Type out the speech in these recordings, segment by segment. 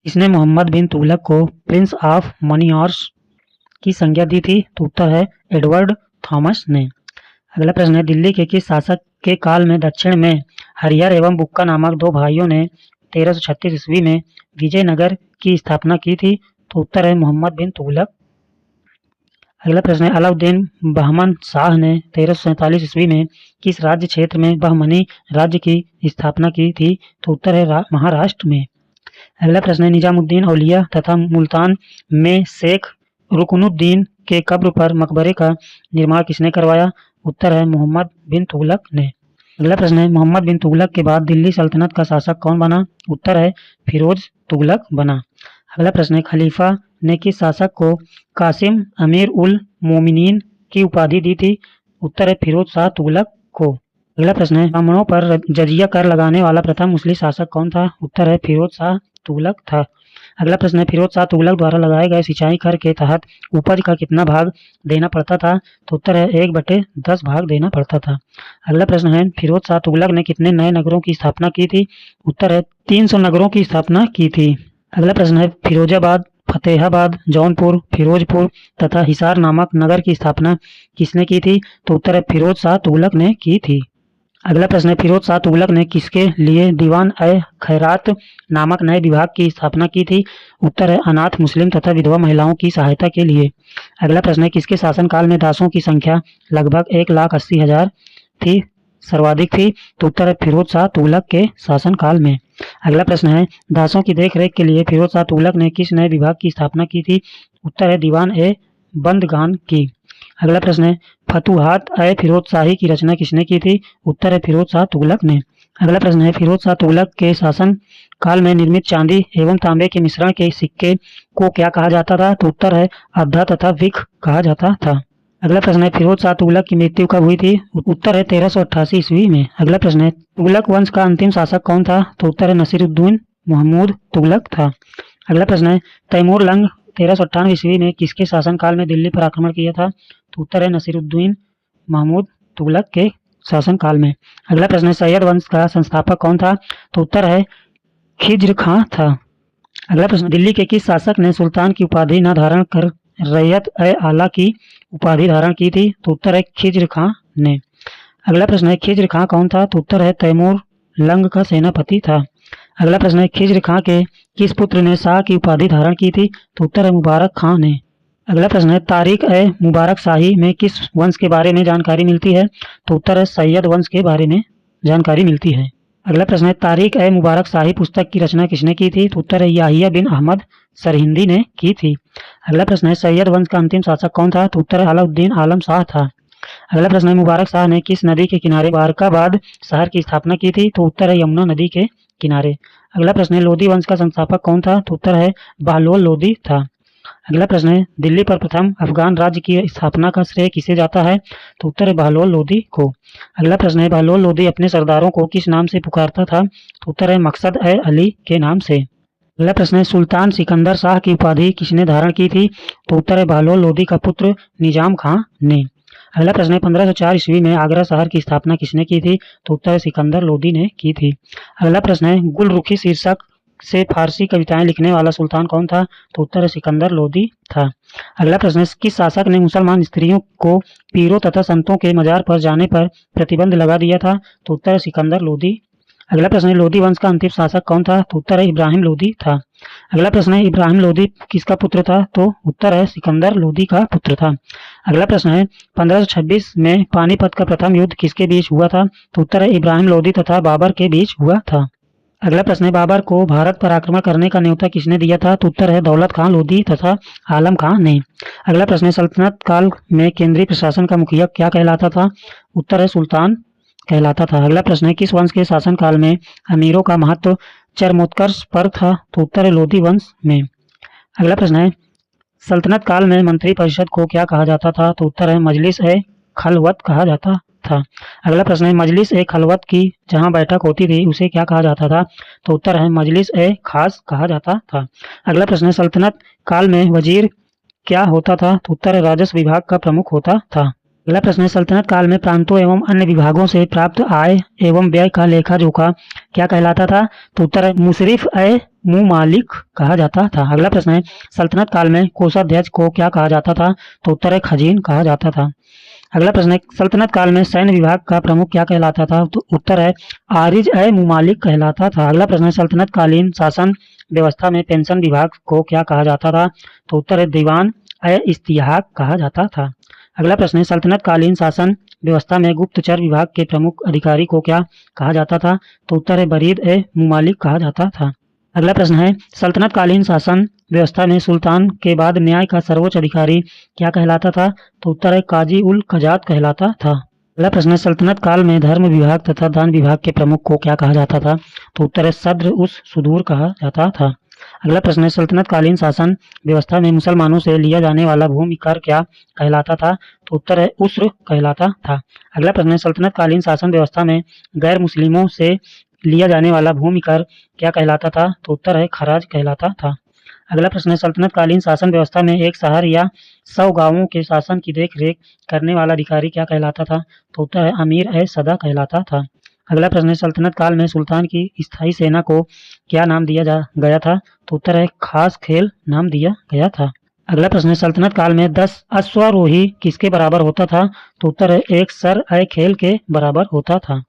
इसने मोहम्मद बिन तुगलक को Prince of मनियर्स की संज्ञा दी थी? तो उत्तर है एडवर्ड थॉमस ने। अगला प्रश्न है, दिल्ली के किस शासक के काल में दक्षिण में हरिहर एवं बुक्का नामक दो भाइयों ने 1336 ईस्वी में विजयनगर की स्थापना की थी? तो उत्तर है मोहम्मद बिन तुगलक। अगला प्रश्न है, अलाउद्दीन बहमन शाह ने 1347 ईस्वी में किस राज्य क्षेत्र में बहमनी राज्य की स्थापना की थी? तो उत्तर है महाराष्ट्र में। अगला प्रश्न है, निजामुद्दीन औलिया तथा मुल्तान में शेख रुकनुद्दीन के कब्र पर मकबरे का निर्माण किसने करवाया? उत्तर है मोहम्मद बिन तुगलक ने। अगला प्रश्न है, मोहम्मद बिन तुगलक के बाद दिल्ली सल्तनत का शासक कौन बना? उत्तर है फिरोज तुगलक बना। अगला प्रश्न है, खलीफा ने किस शासक को कासिम अमीर उल मोमिनीन की उपाधि दी थी? उत्तर है फिरोज शाह तुगलक को। अगला प्रश्न है, ब्राह्मणों पर जजिया कर लगाने वाला प्रथम मुस्लिम शासक कौन था? उत्तर है फिरोज शाह तुगलक था। अगला प्रश्न है, फिरोज शाह तुगलक द्वारा लगाए गए सिंचाई कर के तहत उपज का कितना भाग देना पड़ता था? तो उत्तर है 1/10 भाग देना पड़ता था। अगला प्रश्न है, फिरोज शाह तुगलक ने कितने नए नगरों की स्थापना की थी? उत्तर है 300 नगरों की स्थापना की थी। अगला प्रश्न है, फिरोजाबाद, फतेहाबाद, जौनपुर, फिरोजपुर तथा हिसार नामक नगर की स्थापना किसने की थी? तो उत्तर है फिरोज शाह तुगलक ने की थी। अगला प्रश्न है, फिरोज शाह तुगलक ने किसके लिए दीवान ए खैरात नामक नए विभाग की स्थापना की थी? उत्तर है अनाथ मुस्लिम तथा विधवा महिलाओं की सहायता के लिए। अगला प्रश्न है, किसके शासनकाल में दासों की संख्या लगभग 1,80,000 थी, सर्वाधिक थी? तो उत्तर है फिरोज शाह तुगलक के शासनकाल में। अगला प्रश्न है, दासों की देखरेख के लिए फिरोज शाह तुगलक ने किस नए विभाग की स्थापना की थी? उत्तर है दीवान ए बंदगान की। अगला प्रश्न है, फतुहात ए फिरोज शाही की रचना किसने की थी? उत्तर है फिरोज शाह तुगलक ने। अगला प्रश्न है, फिरोज शाह तुगलक के शासन काल में निर्मित चांदी एवं तांबे के मिश्रण के सिक्के को क्या कहा जाता था? तो उत्तर है अब्धा तथा विख कहा जाता था। अगला प्रश्न है, फिरोज शाह तुगलक की मृत्यु कब हुई थी? उत्तर है 1388 ईस्वी में। अगला प्रश्न है, तुगलक वंश का अंतिम शासक कौन था? तो उत्तर है नसीरुद्दीन महमूद तुगलक था। अगला प्रश्न है, तैमूर लंग 1398 ईस्वी में किसके शासनकाल में दिल्ली पर आक्रमण किया था? तो उत्तर है नसीरुद्दीन महमूद तुगलक के शासनकाल में। अगला प्रश्न है, सैयद वंश का संस्थापक कौन था? तो उत्तर है खिज्र खां था। अगला प्रश्न, दिल्ली के किस शासक ने सुल्तान की उपाधि न धारण कर रैयत ए आला की उपाधि धारण की थी? तो उत्तर है खिज्र खां ने। अगला प्रश्न है, खिज्र खां कौन था? तो उत्तर है तैमूर लंग का सेनापति था। अगला प्रश्न है, खिज्र खां के किस पुत्र ने शाह की उपाधि धारण की थी? तो उत्तर है मुबारक खां ने। अगला प्रश्न है, तारीख ए मुबारक शाही में किस वंश के बारे में जानकारी मिलती है? तो उत्तर है सैयद वंश के बारे में जानकारी मिलती है। अगला प्रश्न है, तारीख ए मुबारक शाही पुस्तक की रचना किसने की थी? तो उत्तर है याहिया बिन अहमद सरहिंदी ने की थी। अगला प्रश्न है, सैयद वंश का अंतिम शासक कौन था? तो उत्तर है अलाउद्दीन आलम शाह था। अगला प्रश्न है, मुबारक शाह ने किस नदी के किनारे बारकाबाद शहर की स्थापना की थी? तो उत्तर है यमुना नदी के किनारे। अगला प्रश्न है, लोधी वंश का संस्थापक कौन था? तो उत्तर है बहलोल लोधी था। अगला प्रश्न है, दिल्ली पर प्रथम अफगान राज्य की स्थापना का श्रेय किसे जाता है? तो उत्तर है बहलोल लोधी को। अगला प्रश्न है, बहलोल लोधी अपने सरदारों को किस नाम से पुकारता था? तो उत्तर है मकसद ए अली के नाम से। अगला प्रश्न है, सुल्तान सिकंदर शाह की उपाधि किसने धारण की थी? तो उत्तर है बहलोल लोधी का पुत्र निजाम खां ने। अगला प्रश्न है, 1504 ईस्वी में आगरा शहर की स्थापना किसने की थी? तो उत्तर है सिकंदर लोधी ने की थी। अगला प्रश्न है, गुलरुखी शीर्षक से फारसी कविताएं लिखने वाला सुल्तान कौन था? तो उत्तर है सिकंदर लोधी था। अगला प्रश्न है, किस शासक ने मुसलमान स्त्रियों को पीरों तथा संतों के मजार पर जाने पर प्रतिबंध लगा दिया था? तो उत्तर है सिकंदर लोधी। अगला प्रश्न है, लोधी वंश का अंतिम शासक कौन था? तो उत्तर है इब्राहिम लोधी था। अगला प्रश्न है, इब्राहिम लोधी किसका पुत्र था? तो उत्तर है सिकंदर लोधी का पुत्र था। अगला प्रश्न है, 1526 में पानीपत का प्रथम युद्ध किसके बीच हुआ था? तो उत्तर है इब्राहिम लोधी तथा बाबर के बीच हुआ था। अगला प्रश्न है, बाबर को भारत पर आक्रमण करने का न्योता किसने दिया था? तो उत्तर है दौलत खां लोधी तथा आलम खां ने। अगला प्रश्न है, सल्तनत काल में केंद्रीय प्रशासन का मुखिया क्या कहलाता था? उत्तर है सुल्तान कहलाता था। अगला प्रश्न है, किस वंश के शासन काल में अमीरों का महत्व चरमोत्कर्ष पर था? तो उत्तर है लोधी वंश में। अगला प्रश्न है, सल्तनत काल में मंत्री परिषद को क्या कहा जाता था? तो उत्तर है मजलिस ए खलवत कहा जाता था। अगला प्रश्न है, मजलिस ए खलवत की जहां बैठक होती थी उसे क्या कहा जाता था? तो उत्तर है मजलिस ए खास कहा जाता था। अगला प्रश्न है, सल्तनत काल में वजीर क्या होता था? तो उत्तर है राजस्व विभाग का प्रमुख होता था। अगला प्रश्न है, सल्तनत काल में प्रांतों एवं अन्य विभागों से प्राप्त आय एवं व्यय का लेखा जोखा क्या कहलाता था? तो उत्तर है मुसरिफ ए मुमालिक कहा जाता था। अगला प्रश्न है सल्तनत काल में कोषाध्यक्ष को क्या कहा जाता था? तो उत्तर है खजीन कहा जाता था। अगला प्रश्न है सल्तनत काल में सैन्य विभाग का प्रमुख क्या कहलाता था? तो उत्तर है आरिज ए मुमालिक कहलाता था। अगला प्रश्न है सल्तनत कालीन शासन व्यवस्था में पेंशन विभाग को क्या कहा जाता था? तो उत्तर है दीवान ए इस्तिहाक कहा जाता था। अगला प्रश्न है सल्तनत कालीन शासन व्यवस्था में गुप्तचर विभाग के प्रमुख अधिकारी को क्या कहा जाता था? तो उत्तर है बरीद ए मुमालिक कहा जाता था। अगला प्रश्न है सल्तनत कालीन शासन व्यवस्था में सुल्तान के बाद न्याय का सर्वोच्च अधिकारी क्या कहलाता था? तो उत्तर है काजी उल कजात कहलाता था। अगला प्रश्न है सल्तनत काल में धर्म विभाग तथा दान विभाग के प्रमुख को क्या कहा जाता था? तो उत्तर है सद्र उस सुदूर कहा जाता था। अगला प्रश्न है सल्तनत कालीन शासन व्यवस्था में मुसलमानों से लिया जाने वाला भूमि कर क्या कहलाता था? तो उत्तर है उस्र कहलाता था। अगला प्रश्न है सल्तनत कालीन शासन व्यवस्था में गैर मुस्लिमों से लिया जाने वाला भूमि कर क्या कहलाता था? तो उत्तर है खराज कहलाता था। अगला प्रश्न है सल्तनत कालीन शासन व्यवस्था में एक शहर या 100 गांवों के शासन की देखरेख करने वाला अधिकारी क्या कहलाता था? तो उत्तर है अमीर ए सदा कहलाता था। अगला प्रश्न है सल्तनत काल में सुल्तान की स्थायी सेना को क्या नाम दिया गया था? तो उत्तर है खास खेल नाम दिया गया था। अगला प्रश्न है सल्तनत काल में 10 अश्वारोही किसके बराबर होता था? तो उत्तर है एक सर ए खेल के बराबर होता था।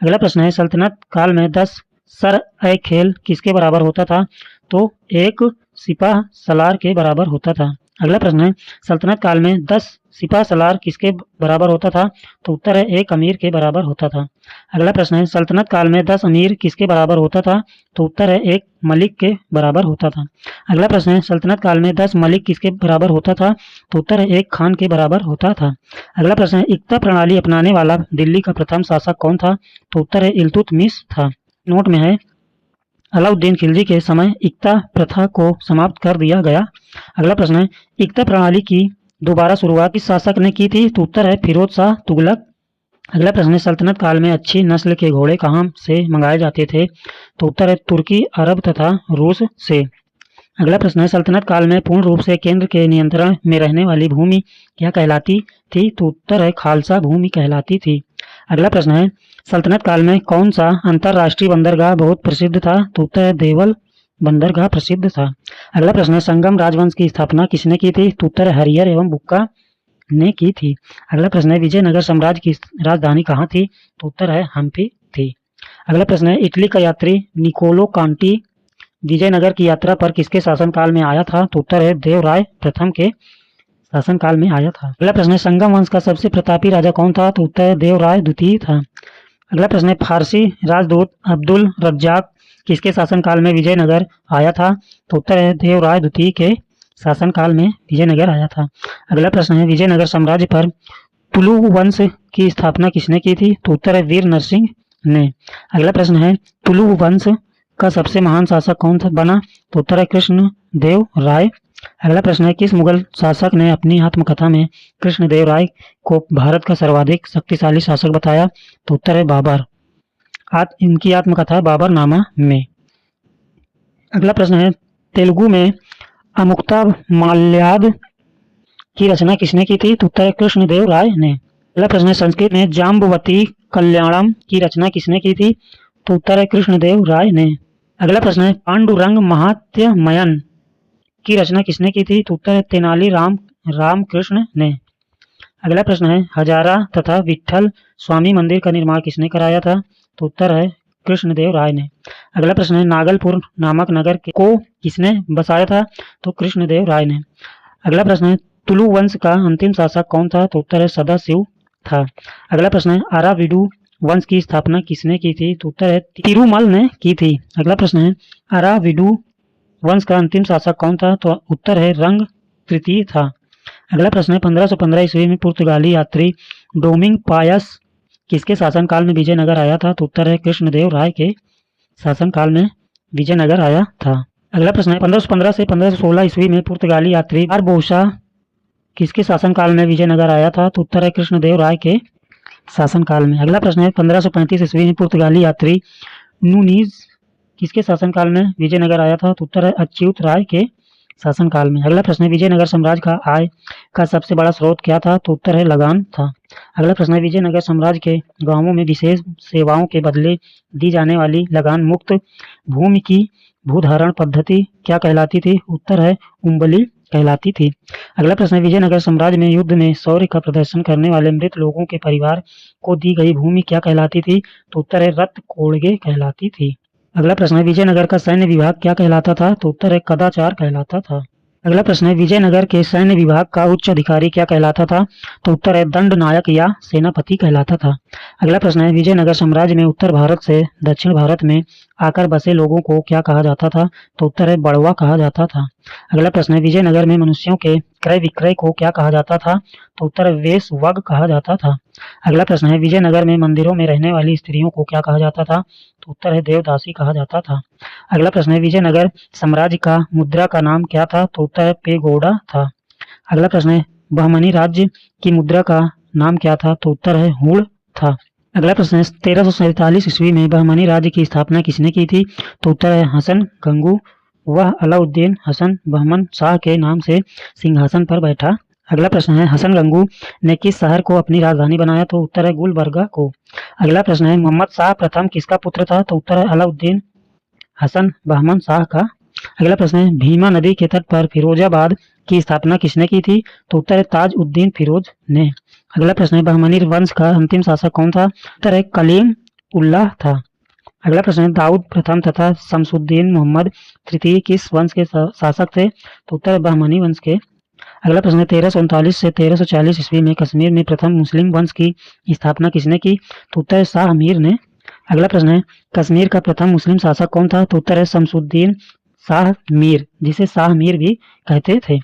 अगला प्रश्न है सल्तनत काल में 10 सर ए खेल किसके बराबर होता था? तो एक सिपाह सलार के बराबर होता था। अगला प्रश्न है सल्तनत काल में 10 सिपाह सलार किसके बराबर होता था? तो उत्तर है एक अमीर के बराबर होता था। अगला प्रश्न है सल्तनत काल में 10 अमीर किसके बराबर होता था? तो उत्तर है एक मलिक के बराबर होता था। अगला प्रश्न है सल्तनत काल में 10 मलिक किसके बराबर होता था? तो उत्तर है एक खान के बराबर होता था। अगला प्रश्न है इक्ता प्रणाली अपनाने वाला दिल्ली का प्रथम शासक कौन था? तो उत्तर है इल्तुतमिश था। नोट में है अलाउद्दीन खिलजी के समय इक्ता प्रथा को समाप्त कर दिया गया। अगला प्रश्न है इक्ता प्रणाली की दोबारा शुरुआत किस शासक ने की थी? तो उत्तर है फिरोज शाह तुगलक। अगला प्रश्न है सल्तनत काल में अच्छी नस्ल के घोड़े कहाँ से मंगाए जाते थे? तो उत्तर है तुर्की, अरब तथा रूस से। अगला प्रश्न है सल्तनत काल में पूर्ण रूप से केंद्र के नियंत्रण में रहने वाली भूमि क्या कहलाती थी? तो उत्तर है खालसा भूमि कहलाती थी। अगला प्रश्न है सल्तनत काल में कौन सा अंतरराष्ट्रीय बंदरगाह बहुत प्रसिद्ध था? तो उत्तर है देवल बंदरगाह प्रसिद्ध था। अगला प्रश्न है संगम राजवंश की स्थापना किसने की थी? तो उत्तर है हरियर एवं बुक्का ने की थी। अगला प्रश्न है विजयनगर साम्राज्य की राजधानी कहाँ थी? तो उत्तर है हम्पी थी। अगला प्रश्न है इटली का यात्री निकोलो कांटी विजयनगर की यात्रा पर किसके शासनकाल में आया था? तो उत्तर है देवराय प्रथम के शासनकाल में आया था। अगला प्रश्न है संगम वंश का सबसे प्रतापी राजा कौन था? तो उत्तर है देवराय द्वितीय था। अगला प्रश्न है फारसी राजदूत अब्दुल रज्जाक किसके शासनकाल में विजयनगर आया था? तो उत्तर है देवराय द्वितीय के शासनकाल में विजयनगर आया था। अगला प्रश्न है विजयनगर साम्राज्य पर तुलु वंश की स्थापना किसने की थी? तो उत्तर है वीर नरसिंह ने। अगला प्रश्न है तुलु वंश का सबसे महान शासक कौन था बना? तो उत्तर है कृष्ण देव राय। अगला प्रश्न है किस मुगल शासक ने अपनी आत्मकथा में कृष्ण देव राय को भारत का सर्वाधिक शक्तिशाली शासक बताया? तो उत्तर है बाबर। इनकी आत्मकथा है बाबरनामा में। अगला प्रश्न है तेलुगु में अमुक्ता माल्याद की रचना किसने की थी? तो उत्तर है कृष्णदेव राय ने। अगला प्रश्न है संस्कृत में जाम्बवती कल्याणम की रचना किसने की थी? तो उत्तर है कृष्णदेव राय ने। अगला प्रश्न है पांडुरंग महात्म्यमयन की रचना किसने की थी? तो उत्तर है तेनाली रामकृष्ण ने। अगला प्रश्न है हजारा तथा विट्ठल स्वामी मंदिर का निर्माण किसने कराया था? तो उत्तर है कृष्णदेव राय ने। अगला प्रश्न है नागलपुर नामक नगर को किसने बसाया था? तो कृष्णदेव राय ने। अगला प्रश्न है तुलु वंश का अंतिम शासक कौन था? तो उत्तर है सदाशिव था। अगला प्रश्न है आराविडु वंश की स्थापना किसने की थी? तो उत्तर है तिरुमल ने की थी। अगला प्रश्न है आराविडु वंश का अंतिम शासक कौन था? तो उत्तर है रंग तृतीय था। अगला प्रश्न है 1515 ईस्वी में पुर्तगाली यात्री डोमिंग पायस किसके शासनकाल में विजयनगर आया था? तो उत्तर है कृष्णदेव राय के शासनकाल में विजयनगर आया था। अगला प्रश्न है 1515 से 1516 ईस्वी में पुर्तगाली यात्री बारबोसा किसके शासनकाल में विजयनगर आया था? तो उत्तर है कृष्णदेव राय के शासनकाल में। अगला प्रश्न है 1535 ईस्वी में पुर्तगाली यात्री नूनीज किसके शासनकाल में विजयनगर आया था? तो उत्तर है अच्युत राय के शासनकाल में। अगला प्रश्न है विजयनगर साम्राज्य का आय का सबसे बड़ा स्रोत क्या था? तो उत्तर है लगान था। अगला प्रश्न है विजयनगर साम्राज्य के गांवों में विशेष सेवाओं के बदले दी जाने वाली लगान मुक्त भूमि की भूधारण पद्धति क्या कहलाती थी? उत्तर है उम्बली कहलाती थी। अगला प्रश्न है, विजयनगर साम्राज्य में युद्ध में शौर्य का प्रदर्शन करने वाले मृत लोगों के परिवार को दी गई भूमि क्या कहलाती थी? तो उत्तर है रत्कोड़गे कहलाती थी। अगला प्रश्न है, विजयनगर का सैन्य विभाग क्या कहलाता था? तो उत्तर है कदाचार कहलाता था। अगला प्रश्न है, विजयनगर के सैन्य विभाग का उच्च अधिकारी क्या कहलाता था? तो उत्तर है दंड नायक या सेनापति कहलाता था। अगला प्रश्न है, विजयनगर साम्राज्य में उत्तर भारत से दक्षिण भारत में आकर बसे लोगों को क्या कहा जाता था? तो उत्तर है बड़वा कहा जाता था। अगला प्रश्न है, विजयनगर में मनुष्यों के क्रय विक्रय को क्या कहा जाता था? तो उत्तर है वेश्वग कहा जाता था। अगला प्रश्न है, विजयनगर में मंदिरों में रहने वाली स्त्रियों को क्या कहा जाता था? तो उत्तर है देवदासी कहा जाता था। अगला प्रश्न है, विजयनगर साम्राज्य का मुद्रा का नाम क्या था? तो उत्तर है पेगोडा था। अगला प्रश्न है, बहमनी राज्य की मुद्रा का नाम क्या था? तो उत्तर है हुड़ था। अगला प्रश्न है, 1347 ईस्वी में बहमनी राज्य की स्थापना किसने की थी? तो उत्तर है हसन गंगू। वह अलाउद्दीन हसन बहमन शाह के नाम से सिंहासन पर बैठा। अगला प्रश्न है, हसन गंगू ने किस शहर को अपनी राजधानी बनाया? तो उत्तर है गुलबर्गा को। अगला प्रश्न है, मोहम्मद शाह प्रथम किसका पुत्र था? तो उत्तर है अलाउद्दीन हसन बहमन शाह का। अगला प्रश्न है, भीमा नदी के तट पर फिरोजाबाद की स्थापना किसने की थी? तो उत्तर है ताज उद्दीन फिरोज ने। अगला प्रश्न है, बहमनी वंश का अंतिम शासक कौन था? उत्तर है कलीम उल्लाह था। अगला प्रश्न है, दाऊद प्रथम तथा शमसुद्दीन मोहम्मद तृतीय किस वंश के शासक थे? तो उत्तर है बहमनी वंश के। अगला प्रश्न है, 1339 से 1340 ईस्वी में कश्मीर में प्रथम मुस्लिम वंश की स्थापना किसने की? तो उत्तर है शाह मीर ने। अगला प्रश्न है, कश्मीर का प्रथम मुस्लिम शासक कौन था? तो उत्तर है शमसुद्दीन शाह मीर, जिसे शाह मीर भी कहते थे।